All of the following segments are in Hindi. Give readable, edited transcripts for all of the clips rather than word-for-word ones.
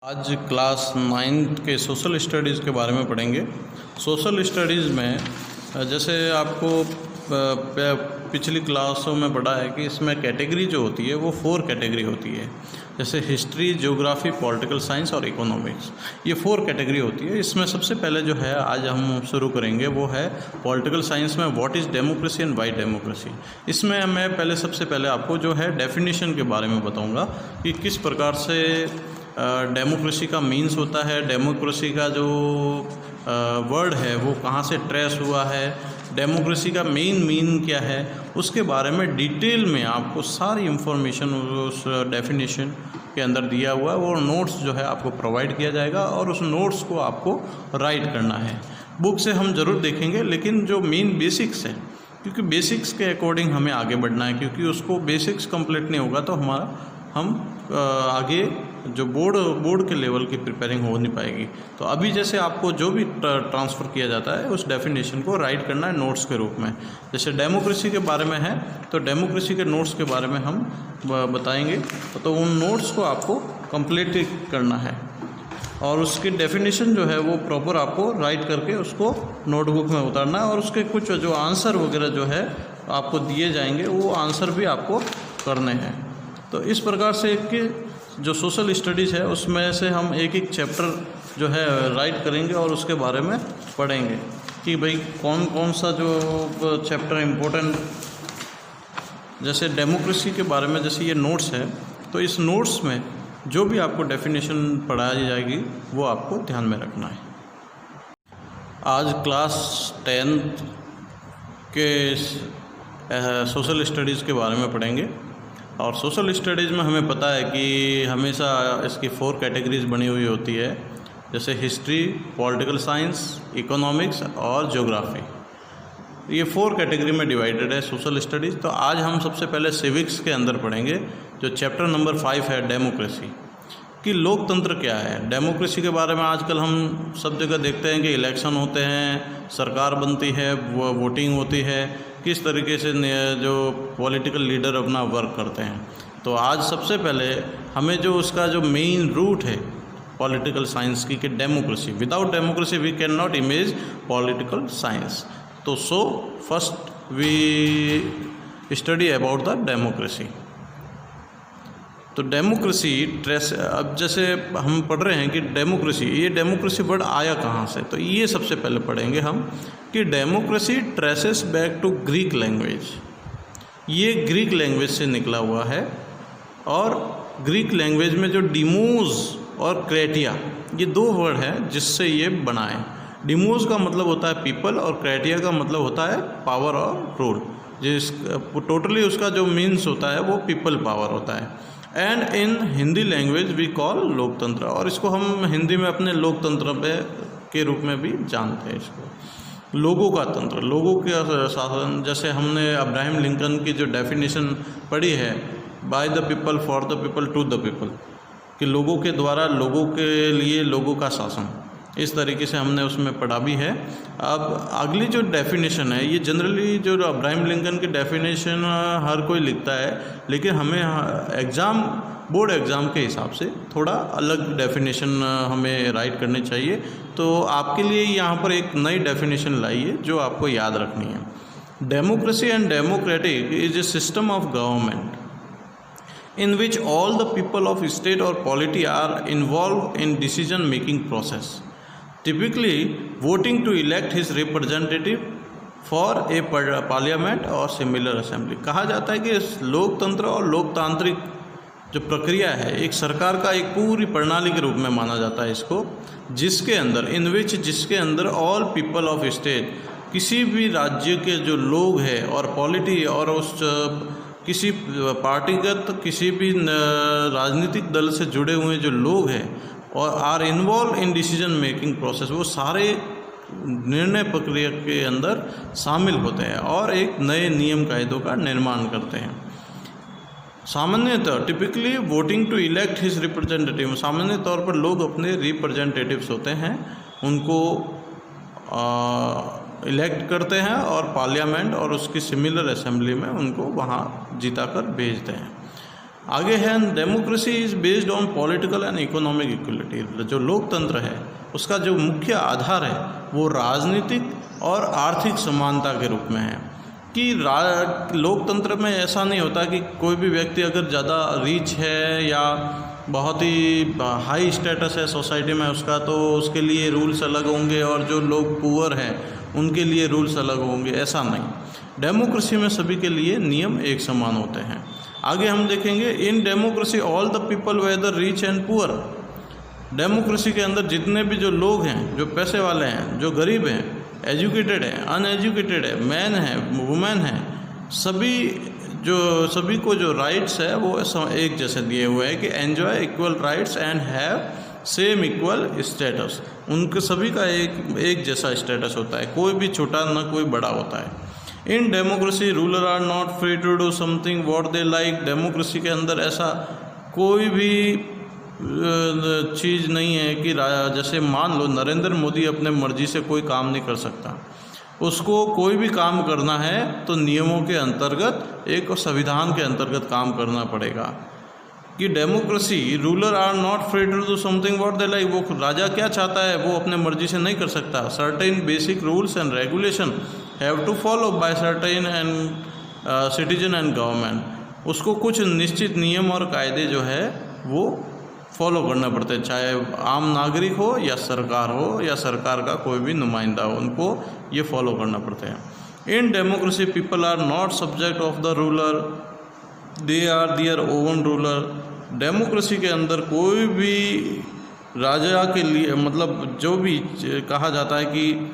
आज क्लास 9th के सोशल स्टडीज़ के बारे में पढ़ेंगे। सोशल स्टडीज़ में जैसे आपको पिछली क्लासों में पढ़ा है कि इसमें कैटेगरी जो होती है वो 4 कैटेगरी होती है। जैसे हिस्ट्री, ज्योग्राफी, पॉलिटिकल साइंस और इकोनॉमिक्स, ये 4 कैटेगरी होती है। इसमें सबसे पहले जो है आज हम शुरू करेंगे वो है पॉलिटिकल साइंस में what is democracy and Y democracy. इसमें मैं सबसे पहले आपको जो है डेफिनेशन के बारे में बताऊँगा कि किस प्रकार से डेमोक्रेसी का मीन्स होता है, डेमोक्रेसी का जो वर्ड है वो कहाँ से ट्रेस हुआ है, डेमोक्रेसी का मेन मीन क्या है, उसके बारे में डिटेल में आपको सारी इन्फॉर्मेशन उस डेफिनेशन के अंदर दिया हुआ है। वो नोट्स जो है आपको प्रोवाइड किया जाएगा और उस नोट्स को आपको राइट करना है। बुक से हम ज़रूर देखेंगे, लेकिन जो मेन बेसिक्स है, क्योंकि बेसिक्स के अकॉर्डिंग हमें आगे बढ़ना है, क्योंकि उसको बेसिक्स कंप्लीट नहीं होगा तो हम आगे जो बोर्ड के लेवल की प्रिपेयरिंग हो नहीं पाएगी। तो अभी जैसे आपको जो भी ट्रांसफ़र किया जाता है उस डेफिनेशन को राइट करना है नोट्स के रूप में। जैसे डेमोक्रेसी के बारे में है तो डेमोक्रेसी के नोट्स के बारे में हम बताएंगे, तो उन नोट्स को आपको कंप्लीट करना है और उसकी डेफिनेशन जो है वो प्रॉपर आपको राइट करके उसको नोटबुक में उतारना है और उसके कुछ जो आंसर वगैरह जो है आपको दिए जाएंगे वो आंसर भी आपको करने हैं। तो इस प्रकार से कि जो सोशल स्टडीज़ है उसमें से हम एक एक चैप्टर जो है राइट करेंगे और उसके बारे में पढ़ेंगे कि भाई कौन कौन सा जो चैप्टर इम्पोर्टेंट। जैसे डेमोक्रेसी के बारे में जैसे ये नोट्स है, तो इस नोट्स में जो भी आपको डेफिनेशन पढ़ाई जाएगी वो आपको ध्यान में रखना है। आज क्लास 10th के सोशल स्टडीज़ के बारे में पढ़ेंगे और सोशल स्टडीज़ में हमें पता है कि हमेशा इसकी 4 कैटेगरीज बनी हुई होती है, जैसे हिस्ट्री, पॉलिटिकल साइंस, इकोनॉमिक्स और ज्योग्राफी। ये 4 कैटेगरी में डिवाइडेड है सोशल स्टडीज़। तो आज हम सबसे पहले सिविक्स के अंदर पढ़ेंगे जो चैप्टर नंबर 5 है डेमोक्रेसी, कि लोकतंत्र क्या है। डेमोक्रेसी के बारे में आजकल हम सब जगह देखते हैं कि इलेक्शन होते हैं, सरकार बनती है, वोटिंग होती है, किस तरीके से जो पॉलिटिकल लीडर अपना वर्क करते हैं। तो आज सबसे पहले हमें जो उसका जो मेन रूट है पॉलिटिकल साइंस की, कि democracy, without democracy we can not image political science. तो first we study about the democracy. तो डेमोक्रेसी ट्रेस, अब जैसे हम पढ़ रहे हैं कि डेमोक्रेसी, ये डेमोक्रेसी वर्ड आया कहाँ से, तो ये सबसे पहले पढ़ेंगे हम कि democracy traces back to Greek language. ये ग्रीक लैंग्वेज से निकला हुआ है और ग्रीक लैंग्वेज में जो डिमोस और क्रेटिया, ये 2 वर्ड हैं जिससे ये बना है। डिमोस का मतलब होता है पीपल और क्रेटिया का मतलब होता है पावर और रूल। जिस टोटली उसका जो मीन्स होता है वो पीपल पावर होता है। And in Hindi language we call लोकतंत्र, और इसको हम हिंदी में अपने लोकतंत्र के रूप में भी जानते हैं। इसको लोगों का तंत्र, लोगों के शासन। जैसे हमने अब्राहम लिंकन की जो डेफिनेशन पढ़ी है, by the people, for the people, to the people, कि लोगों के द्वारा लोगों के लिए लोगों का शासन, इस तरीके से हमने उसमें पढ़ा भी है। अब अगली जो डेफिनेशन है, ये जनरली जो अब्राहम लिंकन की डेफिनेशन हर कोई लिखता है, लेकिन हमें बोर्ड एग्ज़ाम के हिसाब से थोड़ा अलग डेफिनेशन हमें राइट करनी चाहिए। तो आपके लिए यहाँ पर एक नई डेफिनेशन लाई है जो आपको याद रखनी है। Democracy and democratic is a system of government in which all the people of state or polity are involved in decision making process, typically voting to elect his representative for a parliament or similar assembly। कहा जाता है कि लोकतंत्र और लोकतांत्रिक जो प्रक्रिया है एक सरकार का एक पूरी प्रणाली के रूप में माना जाता है इसको, जिसके अंदर जिसके अंदर ऑल पीपल ऑफ स्टेट, किसी भी राज्य के जो लोग हैं, और पॉलिटी और उस किसी पार्टीगत किसी भी राजनीतिक दल से जुड़े हुए जो लोग हैं और are involve in decision making process, वो सारे निर्णय प्रक्रिया के अंदर शामिल होते हैं और एक नए नियम कायदों का निर्माण करते हैं। सामान्यतः typically voting to elect his representative, सामान्य तौर पर लोग अपने रिप्रेजेंटेटिव्स होते हैं उनको इलेक्ट करते हैं और पार्लियामेंट और उसकी सिमिलर असेंबली में उनको वहाँ जिता कर भेजते हैं। आगे है democracy is based on political and economic equality. जो लोकतंत्र है उसका जो मुख्य आधार है वो राजनीतिक और आर्थिक समानता के रूप में है कि लोकतंत्र में ऐसा नहीं होता कि कोई भी व्यक्ति अगर ज़्यादा रिच है या बहुत ही हाई स्टेटस है सोसाइटी में उसका, तो उसके लिए रूल्स अलग होंगे और जो लोग पुअर हैं उनके लिए रूल्स अलग होंगे, ऐसा नहीं। डेमोक्रेसी में सभी के लिए नियम एक समान होते हैं। आगे हम देखेंगे in democracy all the people whether rich and poor. डेमोक्रेसी के अंदर जितने भी जो लोग हैं, जो पैसे वाले हैं, जो गरीब हैं, एजुकेटेड है, अनएजुकेटेड है, मैन है, वुमेन है, सभी को जो राइट्स है वो एक जैसे दिए हुए हैं कि enjoy equal rights and have same equal status. उनके सभी का एक जैसा स्टेटस होता है, कोई भी छोटा ना कोई बड़ा होता है। In democracy ruler are not free to do something what they like. Democracy के अंदर ऐसा कोई भी चीज़ नहीं है कि जैसे मान लो नरेंद्र मोदी अपने मर्जी से कोई काम नहीं कर सकता, उसको कोई भी काम करना है तो नियमों के अंतर्गत, एक संविधान के अंतर्गत काम करना पड़ेगा। कि democracy ruler are not free to do something what they like. वो राजा क्या चाहता है वो अपने मर्जी से नहीं कर सकता। Certain basic rules and regulation have to follow by certain and citizen and government. उसको कुछ निश्चित नियम और कायदे जो है वो फॉलो करना पड़ते हैं, चाहे आम नागरिक हो या सरकार का कोई भी नुमाइंदा हो, उनको ये फॉलो करना पड़ते हैं। In democracy people are not subject of the ruler, they are their own ruler. Democracy के अंदर कोई भी राजा के लिए, मतलब जो भी कहा जाता है कि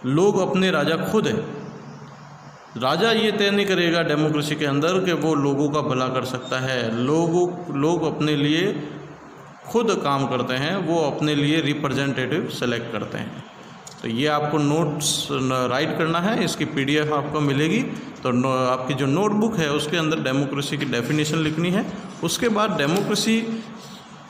लोग अपने राजा खुद है, राजा ये तय नहीं करेगा डेमोक्रेसी के अंदर कि वो लोगों का भला कर सकता है। लोग अपने लिए खुद काम करते हैं, वो अपने लिए रिप्रेजेंटेटिव सेलेक्ट करते हैं। तो ये आपको नोट्स राइट करना है, इसकी PDF आपको मिलेगी। तो आपकी जो नोटबुक है उसके अंदर डेमोक्रेसी की डेफिनेशन लिखनी है। उसके बाद डेमोक्रेसी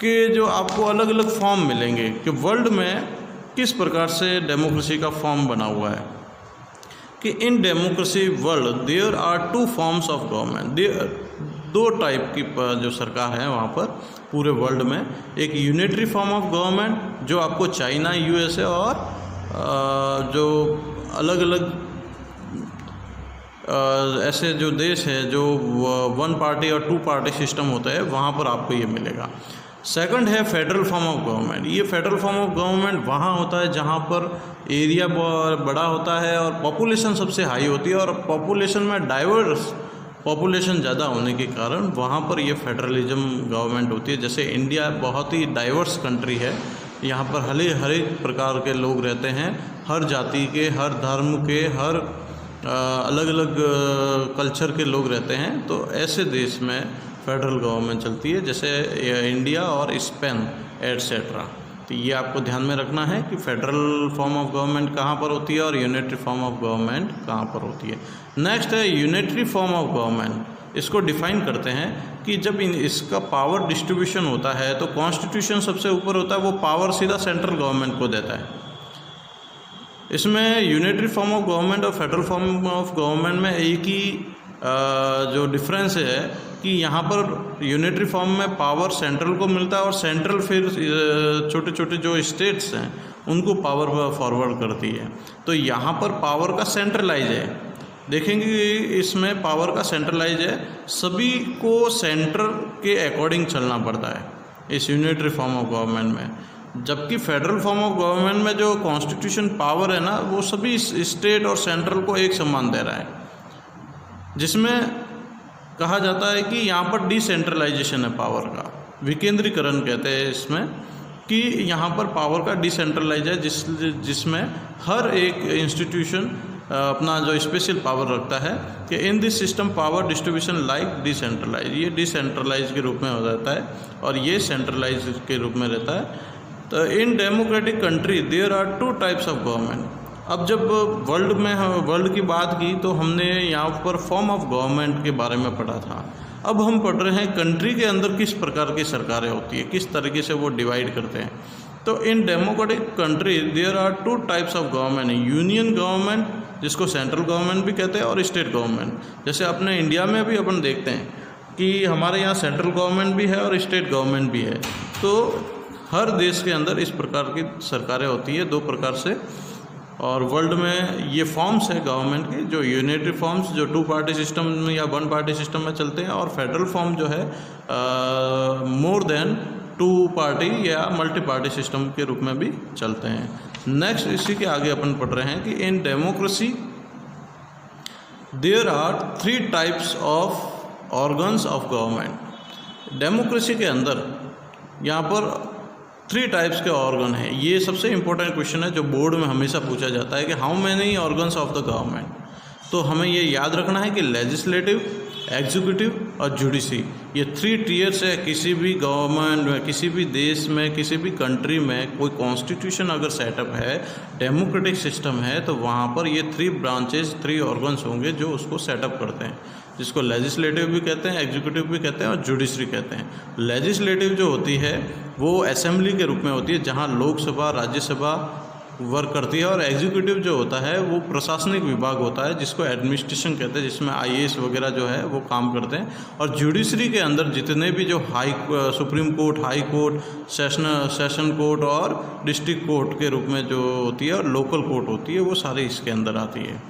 के जो आपको अलग अलग फॉर्म मिलेंगे कि वर्ल्ड में किस प्रकार से डेमोक्रेसी का फॉर्म बना हुआ है। कि in democracy world there are 2 forms of government. 2 type की जो सरकार है वहाँ पर पूरे वर्ल्ड में। एक यूनिटरी फॉर्म ऑफ गवर्नमेंट जो आपको चाइना, USA और जो अलग अलग ऐसे जो देश है जो 1 पार्टी और 2 पार्टी सिस्टम होता है, वहाँ पर आपको ये मिलेगा। सेकंड है फेडरल फॉर्म ऑफ गवर्नमेंट। ये फेडरल फॉर्म ऑफ गवर्नमेंट वहाँ होता है जहाँ पर एरिया बड़ा होता है और पॉपुलेशन सबसे हाई होती है, और पॉपुलेशन में डाइवर्स पॉपुलेशन ज़्यादा होने के कारण वहाँ पर ये फेडरलिज्म गवर्नमेंट होती है। जैसे इंडिया बहुत ही डाइवर्स कंट्री है, यहाँ पर हर एक प्रकार के लोग रहते हैं, हर जाति के, हर धर्म के, हर अलग अलग कल्चर के लोग रहते हैं। तो ऐसे देश में फेडरल गवर्नमेंट चलती है, जैसे इंडिया और स्पेन एटसेट्रा। तो ये आपको ध्यान में रखना है कि फेडरल फॉर्म ऑफ गवर्नमेंट कहाँ पर होती है और यूनिटरी फॉर्म ऑफ गवर्नमेंट कहाँ पर होती है। नेक्स्ट है यूनिटरी फॉर्म ऑफ गवर्नमेंट। इसको डिफाइन करते हैं कि जब इसका पावर डिस्ट्रीब्यूशन होता है तो कॉन्स्टिट्यूशन सबसे ऊपर होता है, वो पावर सीधा सेंट्रल गवर्नमेंट को देता है। इसमें यूनिटरी फॉर्म ऑफ गवर्नमेंट और फेडरल फॉर्म ऑफ गवर्नमेंट में एक ही जो डिफरेंस है कि यहाँ पर यूनिटरी फॉर्म में पावर सेंट्रल को मिलता है और सेंट्रल फिर छोटे छोटे जो स्टेट्स हैं उनको पावर फॉरवर्ड करती है। तो यहाँ पर पावर का सेंट्रलाइज है, देखेंगे इसमें पावर का सेंट्रलाइज है, सभी को सेंटर के अकॉर्डिंग चलना पड़ता है इस यूनिटरी फॉर्म ऑफ गवर्नमेंट में। जबकि फेडरल फॉर्म ऑफ गवर्नमेंट में जो कॉन्स्टिट्यूशन पावर है ना, वो सभी स्टेट और सेंट्रल को एक समान दे रहा है, जिसमें कहा जाता है कि यहाँ पर डिसेंट्रलाइजेशन है पावर का, विकेंद्रीकरण कहते हैं इसमें, कि यहाँ पर पावर का डिसेंट्रलाइज है जिसमें हर एक इंस्टीट्यूशन अपना जो स्पेशल पावर रखता है कि in this system power distribution like decentralize. ये डिसेंट्रलाइज के रूप में हो जाता है और ये सेंट्रलाइज के रूप में रहता है। तो in democratic country there are 2 types of government. अब जब वर्ल्ड की बात की तो हमने यहाँ पर फॉर्म ऑफ गवर्नमेंट के बारे में पढ़ा था। अब हम पढ़ रहे हैं कंट्री के अंदर किस प्रकार की सरकारें होती है, किस तरीके से वो डिवाइड करते हैं। तो in democratic country there are 2 types of government. Union government जिसको सेंट्रल गवर्नमेंट भी कहते हैं और स्टेट गवर्नमेंट। जैसे अपने इंडिया में भी अपन देखते हैं कि हमारे यहाँ सेंट्रल गवर्नमेंट भी है और स्टेट गवर्नमेंट भी है। तो हर देश के अंदर इस प्रकार की सरकारें होती है, 2 प्रकार से। और वर्ल्ड में ये फॉर्म्स है गवर्नमेंट के, जो यूनिटरी फॉर्म्स जो 2 पार्टी सिस्टम या 1 पार्टी सिस्टम में चलते हैं, और फेडरल फॉर्म जो है मोर देन 2 पार्टी या मल्टी पार्टी सिस्टम के रूप में भी चलते हैं। नेक्स्ट इसी के आगे अपन पढ़ रहे हैं कि in democracy there are 3 types of organs of government. Democracy के अंदर यहाँ पर 3 टाइप्स के ऑर्गन हैं। ये सबसे इंपॉर्टेंट क्वेश्चन है जो बोर्ड में हमेशा पूछा जाता है कि how many organs of the government. तो हमें ये याद रखना है कि लेजिस्लेटिव, एग्जीक्यूटिव और जुडिशरी, ये 3 टीयर्स है। किसी भी गवर्नमेंट में, किसी भी देश में, किसी भी कंट्री में कोई कॉन्स्टिट्यूशन अगर सेटअप है, डेमोक्रेटिक सिस्टम है, तो वहाँ पर ये 3 ब्रांचेस, 3 ऑर्गन्स होंगे जो उसको सेटअप करते हैं, जिसको लेजिस्लेटिव भी कहते हैं, एग्जीक्यूटिव भी कहते हैं और जुडिशरी कहते हैं। लेजिस्लेटिव जो होती है वो असेंबली के रूप में होती है, जहाँ लोकसभा, राज्यसभा वर्क करती है। और एग्जीक्यूटिव जो होता है वो प्रशासनिक विभाग होता है, जिसको एडमिनिस्ट्रेशन कहते हैं, जिसमें IAS वगैरह जो है वो काम करते हैं। और जुडिशरी के अंदर जितने भी जो supreme court, high court, session court और डिस्ट्रिक्ट कोर्ट के रूप में जो होती है और लोकल कोर्ट होती है, वो सारी इसके अंदर आती है।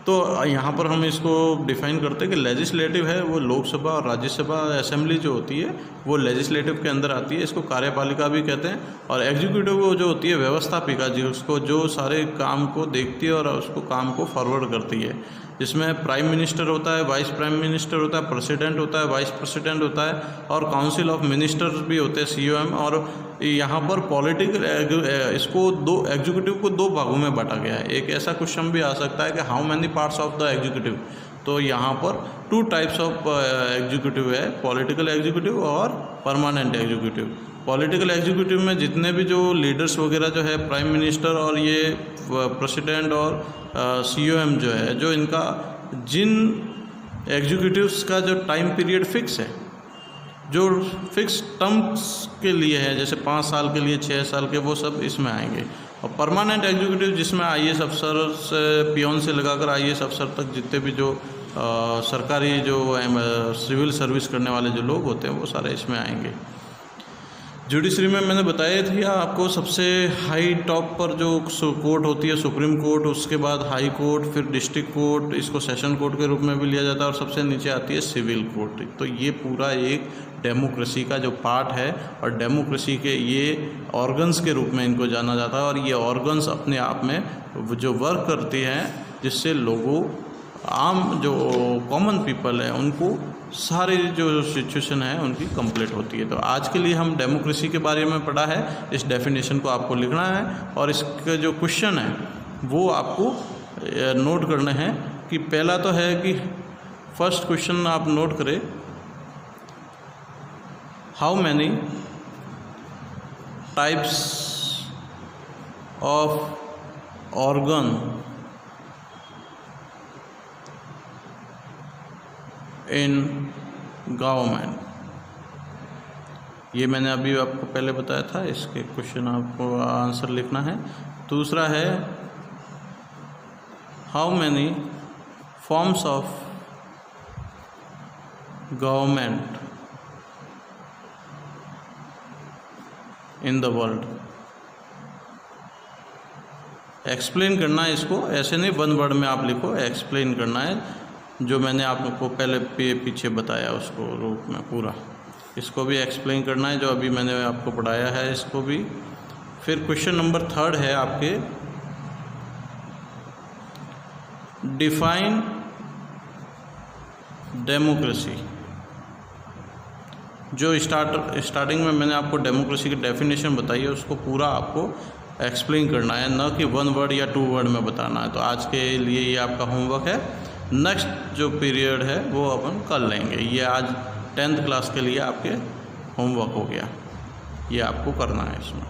तो यहाँ पर हम इसको डिफाइन करते हैं कि लेजिस्लेटिव है वो लोकसभा और राज्यसभा, असेंबली जो होती है वो लेजिस्लेटिव के अंदर आती है, इसको कार्यपालिका भी कहते हैं। और एग्जीक्यूटिव वो जो होती है व्यवस्थापिका जी, उसको जो सारे काम को देखती है और उसको काम को फॉरवर्ड करती है, जिसमें प्राइम मिनिस्टर होता है, वाइस प्राइम मिनिस्टर होता है, प्रेसिडेंट होता है, वाइस प्रेसिडेंट होता है और काउंसिल ऑफ मिनिस्टर्स भी होते हैं, COM। और यहाँ पर पॉलिटिकल इसको एग्जीक्यूटिव को 2 भागों में बांटा गया है। एक ऐसा क्वेश्चन भी आ सकता है कि how many parts of the executive. तो यहाँ पर 2 टाइप्स ऑफ एग्जीक्यूटिव है, पॉलिटिकल एग्जीक्यूटिव और परमानेंट एग्जीक्यूटिव। पॉलिटिकल एग्जीक्यूटिव में जितने भी जो लीडर्स वगैरह जो है, प्राइम मिनिस्टर और ये प्रेसिडेंट और COM जो है, जो इनका जिन एग्जीक्यूटिव्स का जो टाइम पीरियड फिक्स है, जो फिक्स टर्म्स के लिए है, जैसे 5 साल के लिए, 6 साल के, वो सब इसमें आएंगे। और परमानेंट एग्जीक्यूटिव जिसमें IAS अफसर से, पियोन से लगाकर IAS अफसर तक जितने भी जो सरकारी जो सिविल सर्विस करने वाले जो लोग होते हैं वो सारे इसमें आएंगे। जुडिशरी में मैंने बताया था आपको सबसे हाई टॉप पर जो कोर्ट होती है सुप्रीम कोर्ट, उसके बाद हाई कोर्ट, फिर डिस्ट्रिक्ट कोर्ट, इसको सेशन कोर्ट के रूप में भी लिया जाता है, और सबसे नीचे आती है सिविल कोर्ट। तो ये पूरा एक डेमोक्रेसी का जो पार्ट है और डेमोक्रेसी के ये ऑर्गन्स के रूप में इनको जाना जाता है। और ये ऑर्गन्स अपने आप में जो वर्क करती हैं, जिससे लोगों, आम जो कॉमन पीपल है, उनको सारी जो सिचुएशन है उनकी कंप्लीट होती है। तो आज के लिए हम डेमोक्रेसी के बारे में पढ़ा है, इस डेफिनेशन को आपको लिखना है और इसके जो क्वेश्चन है वो आपको नोट करने हैं। कि पहला तो है कि फर्स्ट क्वेश्चन आप नोट करें, how many types of organ in government. ये मैंने अभी आपको पहले बताया था, इसके क्वेश्चन आपको आंसर लिखना है। दूसरा है how many forms of government in the world. Explain करना है इसको, ऐसे नहीं 1 वर्ड में आप लिखो, एक्सप्लेन करना है जो मैंने आपको पहले पीछे बताया उसको रूप में पूरा। इसको भी एक्सप्लेन करना है जो अभी मैंने आपको पढ़ाया है, इसको भी। फिर क्वेश्चन नंबर 3 है आपके, डिफाइन डेमोक्रेसी। जो स्टार्टिंग में मैंने आपको डेमोक्रेसी की डेफिनेशन बताई है, उसको पूरा आपको एक्सप्लेन करना है, न कि 1 वर्ड या 2 वर्ड में बताना है। तो आज के लिए ये आपका होमवर्क है। नेक्स्ट जो पीरियड है वो अपन कर लेंगे। ये आज 10th क्लास के लिए आपके होमवर्क हो गया, ये आपको करना है इसमें।